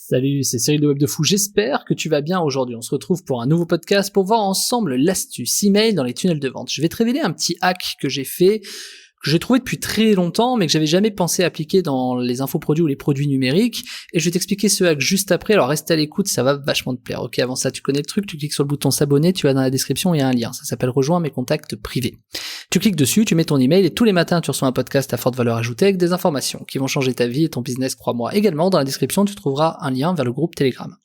Salut, c'est Cyril de Web de Fou, j'espère que tu vas bien aujourd'hui. On se retrouve pour un nouveau podcast pour voir ensemble l'astuce email dans les tunnels de vente. Je vais te révéler un petit hack que j'ai fait, que j'ai trouvé depuis très longtemps, mais que j'avais jamais pensé appliquer dans les infoproduits ou les produits numériques, et je vais t'expliquer ce hack juste après, alors reste à l'écoute, ça va vachement te plaire. Ok, avant ça, tu connais le truc, tu cliques sur le bouton s'abonner, tu vas dans la description, il y a un lien, ça s'appelle rejoindre mes contacts privés. Tu cliques dessus, tu mets ton email, et tous les matins, tu reçois un podcast à forte valeur ajoutée avec des informations qui vont changer ta vie et ton business, crois-moi. Également, dans la description, tu trouveras un lien vers le groupe Telegram.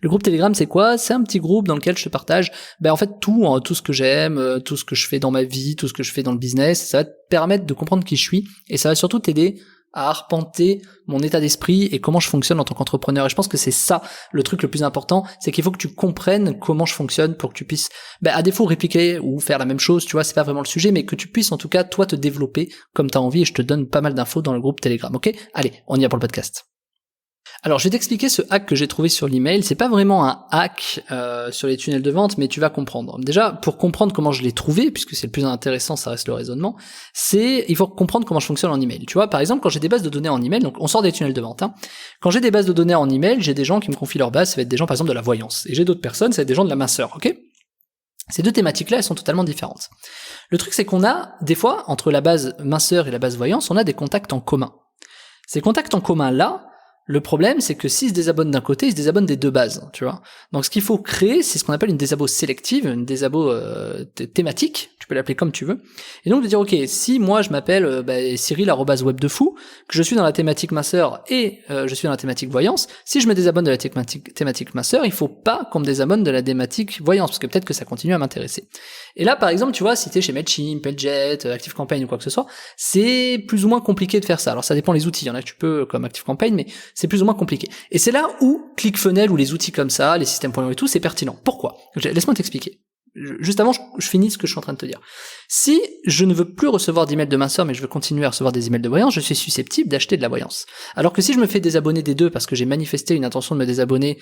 Le groupe Telegram, c'est quoi? C'est un petit groupe dans lequel je te partage, en fait, tout ce que j'aime, tout ce que je fais dans ma vie, tout ce que je fais dans le business. Ça va te permettre de comprendre qui je suis, et ça va surtout t'aider à arpenter mon état d'esprit et comment je fonctionne en tant qu'entrepreneur. Et je pense que c'est ça le truc le plus important, c'est qu'il faut que tu comprennes comment je fonctionne pour que tu puisses, à défaut, répliquer ou faire la même chose, tu vois, c'est pas vraiment le sujet, mais que tu puisses en tout cas, toi, te développer comme t'as envie, et je te donne pas mal d'infos dans le groupe Telegram, ok? Allez, on y va pour le podcast. Alors, je vais t'expliquer ce hack que j'ai trouvé sur l'email. C'est pas vraiment un hack sur les tunnels de vente, mais tu vas comprendre. Déjà, pour comprendre comment je l'ai trouvé, puisque c'est le plus intéressant, ça reste le raisonnement, il faut comprendre comment je fonctionne en email. Tu vois, par exemple, quand j'ai des bases de données en email, donc on sort des tunnels de vente, Quand j'ai des bases de données en email, j'ai des gens qui me confient leurs bases, ça va être des gens par exemple de la voyance. Et j'ai d'autres personnes, ça va être des gens de la minceur, ok? Ces deux thématiques-là, elles sont totalement différentes. Le truc, c'est qu'on a, des fois, entre la base minceur et la base voyance, on a des contacts en commun. Ces contacts en commun-là, le problème, c'est que s'ils se désabonnent d'un côté, ils se désabonnent des deux bases, tu vois. Donc ce qu'il faut créer, c'est ce qu'on appelle une désabo sélective, une désabo thématique, tu peux l'appeler comme tu veux. Et donc de dire, ok, si moi je m'appelle Cyril@webdefou, que je suis dans la thématique minceur et je suis dans la thématique voyance, si je me désabonne de la thématique minceur, il faut pas qu'on me désabonne de la thématique voyance, parce que peut-être que ça continue à m'intéresser. Et là, par exemple, tu vois, si t'es chez Mailchimp, Mailjet, ActiveCampaign ou quoi que ce soit, c'est plus ou moins compliqué de faire ça. Alors ça dépend les outils, il y en a que tu peux comme ActiveCampaign, mais c'est plus ou moins compliqué. Et c'est là où ClickFunnels ou les outils comme ça, les systèmes.io et tout, c'est pertinent. Pourquoi? Laisse-moi t'expliquer. Juste avant, je finis ce que je suis en train de te dire. Si je ne veux plus recevoir d'emails de minceur, mais je veux continuer à recevoir des emails de voyance, je suis susceptible d'acheter de la voyance. Alors que si je me fais désabonner des deux parce que j'ai manifesté une intention de me désabonner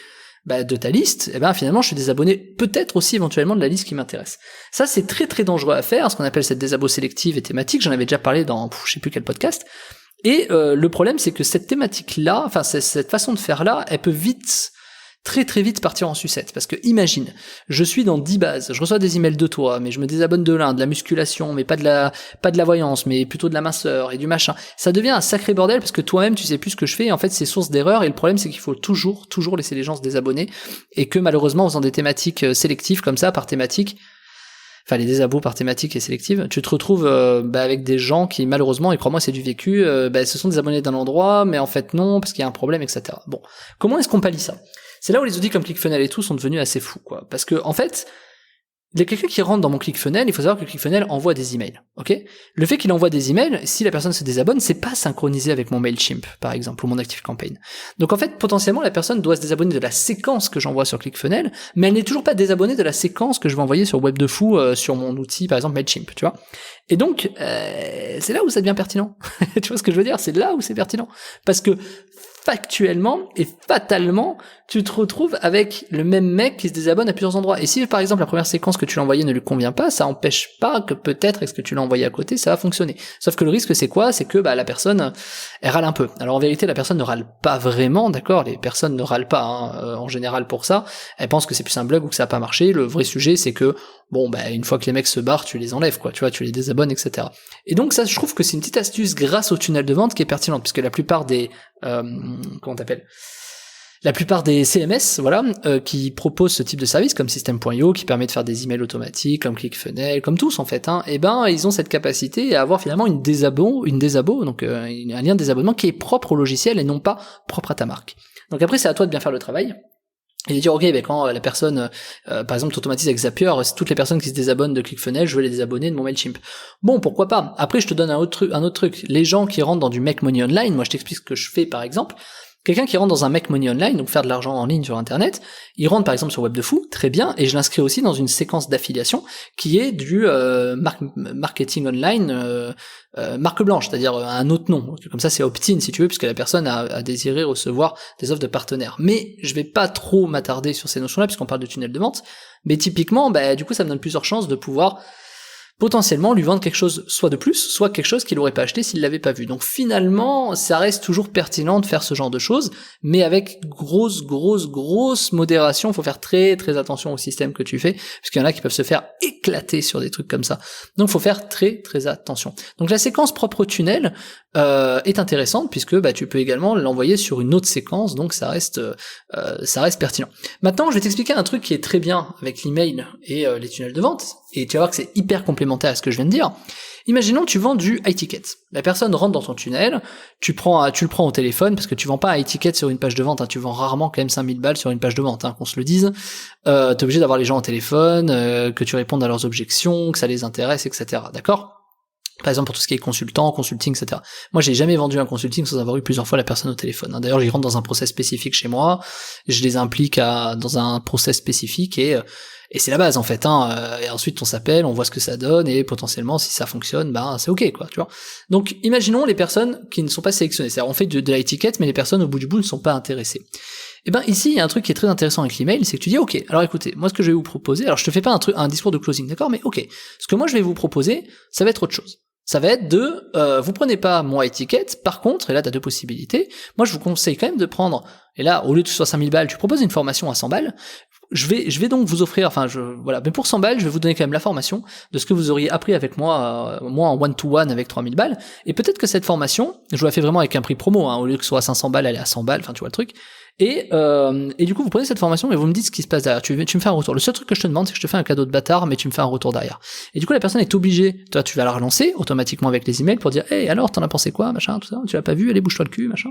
de ta liste, finalement je suis désabonné peut-être aussi éventuellement de la liste qui m'intéresse. Ça c'est très très dangereux à faire, ce qu'on appelle cette désabo sélective et thématique, j'en avais déjà parlé dans je sais plus quel podcast. Et le problème c'est que cette thématique-là, cette façon de faire là, elle peut très très vite partir en sucette, parce que imagine, je suis dans 10 bases, je reçois des emails de toi, mais je me désabonne de l'un, de la musculation, mais pas de la voyance, mais plutôt de la minceur et du machin. Ça devient un sacré bordel parce que toi-même tu sais plus ce que je fais, et en fait c'est source d'erreur, et le problème c'est qu'il faut toujours laisser les gens se désabonner, et que malheureusement en faisant des thématiques sélectives comme ça, par thématique, les désabos par thématique et sélective, tu te retrouves avec des gens qui malheureusement, et crois-moi c'est du vécu, se sont désabonnés d'un endroit, mais en fait non, parce qu'il y a un problème, etc. Bon, comment est-ce qu'on pallie ça? C'est là où les outils comme ClickFunnels et tout sont devenus assez fous, quoi. Parce que, en fait, il y a quelqu'un qui rentre dans mon ClickFunnels, il faut savoir que ClickFunnels envoie des emails, ok? Le fait qu'il envoie des emails, si la personne se désabonne, c'est pas synchronisé avec mon Mailchimp, par exemple, ou mon ActiveCampaign. Donc en fait, potentiellement, la personne doit se désabonner de la séquence que j'envoie sur ClickFunnels, mais elle n'est toujours pas désabonnée de la séquence que je vais envoyer sur Webdefou, sur mon outil, par exemple, Mailchimp, tu vois? Et donc, c'est là où ça devient pertinent. Tu vois ce que je veux dire? C'est là où c'est pertinent. Parce que, factuellement et fatalement, tu te retrouves avec le même mec qui se désabonne à plusieurs endroits. Et si, par exemple, la première séquence que tu l'as envoyée ne lui convient pas, ça empêche pas que peut-être, est-ce que tu l'as envoyé à côté, ça va fonctionner. Sauf que le risque, c'est quoi? C'est que, la personne, elle râle un peu. Alors, en vérité, la personne ne râle pas vraiment, d'accord? Les personnes ne râlent pas, en général, pour ça. Elles pensent que c'est plus un bug ou que ça a pas marché. Le vrai sujet, c'est que, une fois que les mecs se barrent, tu les enlèves, quoi. Tu vois, tu les désabonnes, etc. Et donc, ça, je trouve que c'est une petite astuce grâce au tunnel de vente qui est pertinente, puisque la plupart des, la plupart des CMS, qui proposent ce type de service, comme System.io, qui permet de faire des emails automatiques, comme ClickFunnels, comme tous en fait, ils ont cette capacité à avoir finalement une désabo, donc un lien de désabonnement qui est propre au logiciel et non pas propre à ta marque. Donc après, c'est à toi de bien faire le travail. Et de dire, ok, quand la personne, par exemple, t'automatise avec Zapier, toutes les personnes qui se désabonnent de ClickFunnels, je veux les désabonner de mon Mailchimp. Bon, pourquoi pas. Après, je te donne un autre truc. Les gens qui rentrent dans du Make Money Online, moi je t'explique ce que je fais par exemple. Quelqu'un qui rentre dans un Make Money Online, donc faire de l'argent en ligne sur Internet, il rentre par exemple sur Webdefou, très bien, et je l'inscris aussi dans une séquence d'affiliation qui est du marketing online marque blanche, c'est-à-dire un autre nom. Comme ça, c'est opt-in si tu veux, puisque la personne a désiré recevoir des offres de partenaires. Mais je vais pas trop m'attarder sur ces notions-là, puisqu'on parle de tunnel de vente. Mais typiquement, du coup, ça me donne plusieurs chances de pouvoir potentiellement lui vendre quelque chose soit de plus, soit quelque chose qu'il n'aurait pas acheté s'il l'avait pas vu. Donc finalement, ça reste toujours pertinent de faire ce genre de choses, mais avec grosse modération. Il faut faire très attention au système que tu fais, parce qu'il y en a qui peuvent se faire éclater sur des trucs comme ça. Donc faut faire très attention. Donc la séquence propre tunnel est intéressante, puisque tu peux également l'envoyer sur une autre séquence, donc ça reste pertinent. Maintenant, je vais t'expliquer un truc qui est très bien avec l'email et les tunnels de vente, et tu vas voir que c'est hyper complémentaire à ce que je viens de dire. Imaginons que tu vends du high ticket. La personne rentre dans ton tunnel, tu le prends au téléphone, parce que tu vends pas un high ticket sur une page de vente, hein, tu vends rarement quand même 5000 balles sur une page de vente, hein, qu'on se le dise. T'es obligé d'avoir les gens au téléphone, que tu répondes à leurs objections, que ça les intéresse, etc. D'accord ? Par exemple, pour tout ce qui est consultant, consulting, etc. Moi, j'ai jamais vendu un consulting sans avoir eu plusieurs fois la personne au téléphone. D'ailleurs, j'y rentre dans un process spécifique chez moi, je les implique dans un process spécifique et c'est la base en fait. Et ensuite, on s'appelle, on voit ce que ça donne et potentiellement, si ça fonctionne, c'est ok, quoi, tu vois. Donc, imaginons les personnes qui ne sont pas sélectionnées. C'est-à-dire, on fait de l'étiquette, mais les personnes au bout du bout ne sont pas intéressées. Et ici, il y a un truc qui est très intéressant avec l'email, c'est que tu dis, ok, alors écoutez, moi ce que je vais vous proposer, alors je te fais pas un discours de closing, d'accord, mais ok, ce que moi je vais vous proposer, ça va être autre chose. Ça va être vous prenez pas mon étiquette, par contre, et là t'as deux possibilités, moi je vous conseille quand même de prendre, et là au lieu de 60 000 balles, tu proposes une formation à 100 balles, je vais donc vous offrir, mais pour 100 balles, je vais vous donner quand même la formation de ce que vous auriez appris avec moi, en one-to-one avec 3000 balles, et peut-être que cette formation, je vous la fais vraiment avec un prix promo, au lieu que ce soit à 500 balles, elle est à 100 balles, tu vois le truc. Et du coup, vous prenez cette formation et vous me dites ce qui se passe derrière. Tu me fais un retour. Le seul truc que je te demande, c'est que je te fais un cadeau de bâtard, mais tu me fais un retour derrière. Et du coup, la personne est obligée. Toi, tu vas la relancer automatiquement avec les emails pour dire, hey, alors, t'en as pensé quoi, machin, tout ça. Tu l'as pas vu, allez, bouge-toi le cul, machin.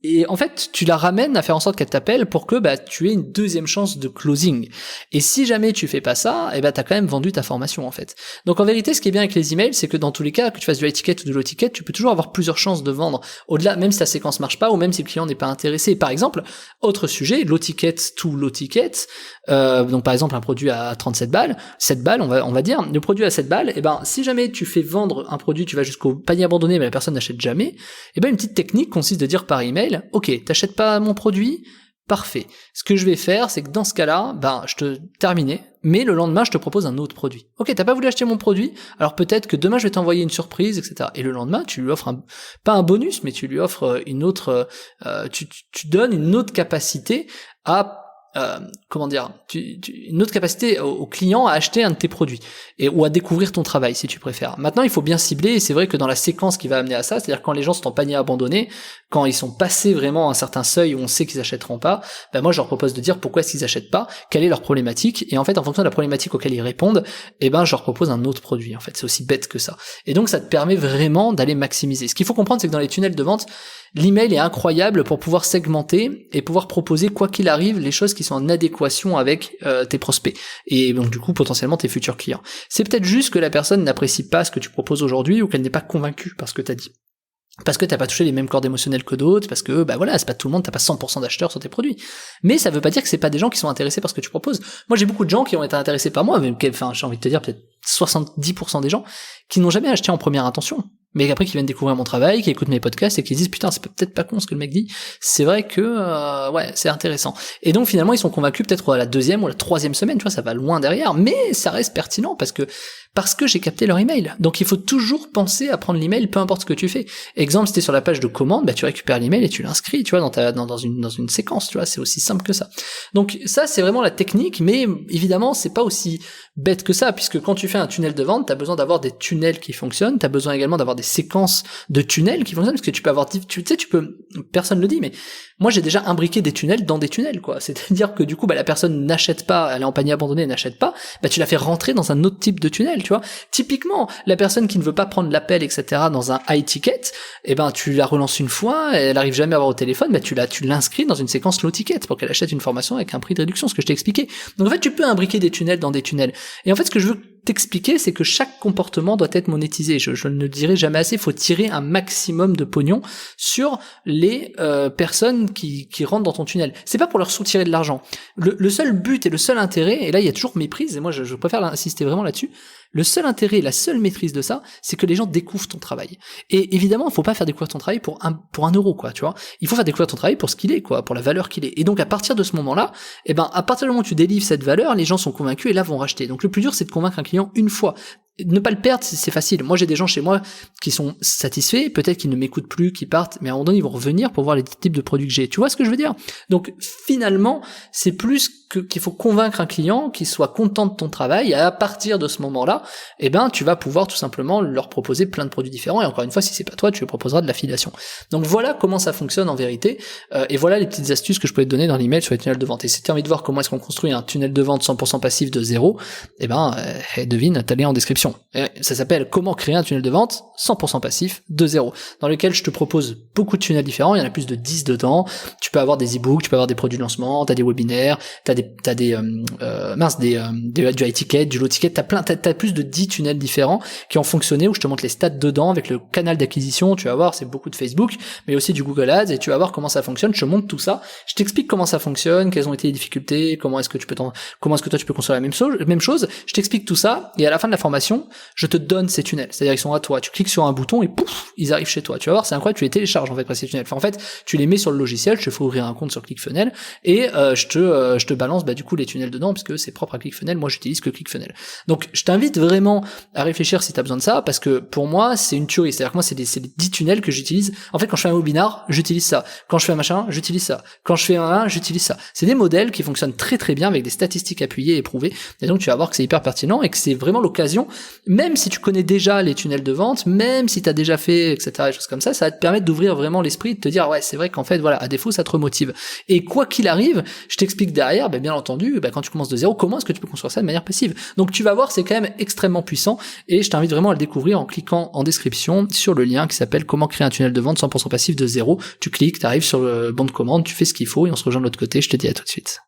Et en fait, tu la ramènes à faire en sorte qu'elle t'appelle pour que tu aies une deuxième chance de closing. Et si jamais tu fais pas ça, t'as quand même vendu ta formation en fait. Donc en vérité, ce qui est bien avec les emails, c'est que dans tous les cas, que tu fasses du high ticket ou de low ticket, tu peux toujours avoir plusieurs chances de vendre. Au-delà, même si ta séquence marche pas ou même si le client n'est pas intéressé. Par exemple, autre sujet, low ticket to low ticket. Donc par exemple un produit à 37 balles, 7 balles, on va dire, le produit à 7 balles, si jamais tu fais vendre un produit, tu vas jusqu'au panier abandonné, mais la personne n'achète jamais, une petite technique consiste de dire par email, ok, t'achètes pas mon produit, parfait. Ce que je vais faire, c'est que dans ce cas-là, je te terminé, mais le lendemain, je te propose un autre produit. Ok, t'as pas voulu acheter mon produit, alors peut-être que demain, je vais t'envoyer une surprise, etc. Et le lendemain, tu lui offres pas un bonus, mais tu lui offres une autre, tu donnes une autre capacité à une autre capacité au client à acheter un de tes produits ou à découvrir ton travail si tu préfères. Maintenant, il faut bien cibler et c'est vrai que dans la séquence qui va amener à ça, c'est-à-dire quand les gens sont en panier abandonné, quand ils sont passés vraiment à un certain seuil où on sait qu'ils achèteront pas, moi je leur propose de dire pourquoi est-ce qu'ils achètent pas, quelle est leur problématique et en fait en fonction de la problématique auquel ils répondent, je leur propose un autre produit. En fait, c'est aussi bête que ça. Et donc ça te permet vraiment d'aller maximiser. Ce qu'il faut comprendre, c'est que dans les tunnels de vente, l'email est incroyable pour pouvoir segmenter et pouvoir proposer quoi qu'il arrive les choses qui sont en adéquation avec tes prospects et donc du coup potentiellement tes futurs clients. C'est peut-être juste que la personne n'apprécie pas ce que tu proposes aujourd'hui ou qu'elle n'est pas convaincue par ce que t'as dit. Parce que t'as pas touché les mêmes cordes émotionnelles que d'autres, parce que c'est pas tout le monde, t'as pas 100% d'acheteurs sur tes produits. Mais ça veut pas dire que c'est pas des gens qui sont intéressés par ce que tu proposes. Moi j'ai beaucoup de gens qui ont été intéressés par moi, j'ai envie de te dire peut-être 70% des gens qui n'ont jamais acheté en première intention. Mais après qui viennent découvrir mon travail, qui écoutent mes podcasts et qui disent putain c'est peut-être pas con ce que le mec dit, c'est vrai que c'est intéressant. Et donc finalement ils sont convaincus peut-être à la deuxième ou la troisième semaine, tu vois, ça va loin derrière, mais ça reste pertinent parce que j'ai capté leur email. Donc il faut toujours penser à prendre l'email, peu importe ce que tu fais. Exemple, si t'es sur la page de commande, tu récupères l'email et tu l'inscris, tu vois, dans une séquence, tu vois, c'est aussi simple que ça. Donc ça c'est vraiment la technique, mais évidemment c'est pas aussi bête que ça, puisque quand tu fais un tunnel de vente, t'as besoin d'avoir des tunnels qui fonctionnent, t'as besoin également d'avoir des séquences de tunnels qui fonctionnent, parce que tu peux avoir, personne le dit, mais moi j'ai déjà imbriqué des tunnels dans des tunnels, quoi. C'est-à-dire que du coup, la personne n'achète pas, elle est en panier abandonné, elle n'achète pas, tu la fais rentrer dans un autre type de tunnel, tu vois. Typiquement, la personne qui ne veut pas prendre l'appel, etc., dans un high ticket, tu la relances une fois, elle arrive jamais à avoir au téléphone, tu l'inscris dans une séquence low ticket pour qu'elle achète une formation avec un prix de réduction, ce que je t'ai expliqué. Donc en fait, tu peux imbriquer des tunnels dans des tunnels. Et en fait, ce que je veux t'expliquer, c'est que chaque comportement doit être monétisé. Je ne le dirai jamais assez, il faut tirer un maximum de pognon sur les personnes qui rentrent dans ton tunnel. C'est pas pour leur soutirer de l'argent. Le seul but et le seul intérêt, et là il y a toujours méprise, et moi je préfère insister vraiment là-dessus, Le seul intérêt, la seule maîtrise de ça, c'est que les gens découvrent ton travail. Et évidemment, il faut pas faire découvrir ton travail pour un euro, quoi, tu vois. Il faut faire découvrir ton travail pour ce qu'il est, quoi, pour la valeur qu'il est. Et donc, à partir de ce moment-là, à partir du moment où tu délivres cette valeur, les gens sont convaincus et là vont racheter. Donc, le plus dur, c'est de convaincre un client une fois. Ne pas le perdre, c'est facile. Moi, j'ai des gens chez moi qui sont satisfaits, peut-être qu'ils ne m'écoutent plus, qui partent, mais à un moment donné, ils vont revenir pour voir les types de produits que j'ai. Tu vois ce que je veux dire? Donc, finalement, c'est plus qu'il faut convaincre un client qu'il soit content de ton travail, et à partir de ce moment-là, tu vas pouvoir tout simplement leur proposer plein de produits différents, et encore une fois, si c'est pas toi, tu lui proposeras de l'affiliation. Donc voilà comment ça fonctionne en vérité, et voilà les petites astuces que je pouvais te donner dans l'email sur les tunnels de vente. Et si tu as envie de voir comment est-ce qu'on construit un tunnel de vente 100% passif de zéro, devine, t'as les en description. Ça s'appelle comment créer un tunnel de vente 100% passif de zéro, dans lequel je te propose beaucoup de tunnels différents, il y en a plus de 10 dedans, tu peux avoir des e-books, tu peux avoir des produits de lancement, t'as des webinaires, t'as du high ticket, du low ticket, t'as plus de 10 tunnels différents qui ont fonctionné, où je te montre les stats dedans avec le canal d'acquisition, tu vas voir, c'est beaucoup de Facebook, mais aussi du Google Ads, et tu vas voir comment ça fonctionne, je te montre tout ça, je t'explique comment ça fonctionne, quelles ont été les difficultés, comment est-ce que toi tu peux construire la même chose, je t'explique tout ça, et à la fin de la formation, je te donne ces tunnels, c'est-à-dire ils sont à toi, tu cliques sur un bouton et pouf, ils arrivent chez toi, tu vas voir, c'est incroyable, tu les télécharges en fait, ces tunnels, en fait, tu les mets sur le logiciel, je te fais ouvrir un compte sur ClickFunnels, et je te balance du coup les tunnels dedans, parce que c'est propre à ClickFunnels, moi j'utilise que ClickFunnels. Donc je t'invite vraiment à réfléchir si tu as besoin de ça, parce que pour moi c'est une tuerie, c'est-à-dire que moi c'est les 10 tunnels que j'utilise, en fait quand je fais un webinar, j'utilise ça, quand je fais un machin, j'utilise ça, quand je fais un j'utilise ça. C'est des modèles qui fonctionnent très très bien avec des statistiques appuyées et prouvées, et donc tu vas voir que c'est hyper pertinent et que c'est vraiment l'occasion, même si tu connais déjà les tunnels de vente, même si tu as déjà fait, etc., des choses comme ça va te permettre d'ouvrir vraiment l'esprit, de te dire ouais c'est vrai qu'en fait voilà, à défaut ça te remotive. Et quoi qu'il arrive, je t'explique derrière, bien entendu, quand tu commences de zéro, comment est-ce que tu peux construire ça de manière passive. Donc tu vas voir, c'est quand même extrêmement puissant, et je t'invite vraiment à le découvrir en cliquant en description sur le lien qui s'appelle comment créer un tunnel de vente 100% passif de zéro. Tu cliques, tu arrives sur le bon de commande, tu fais ce qu'il faut et on se rejoint de l'autre côté. Je te dis à tout de suite.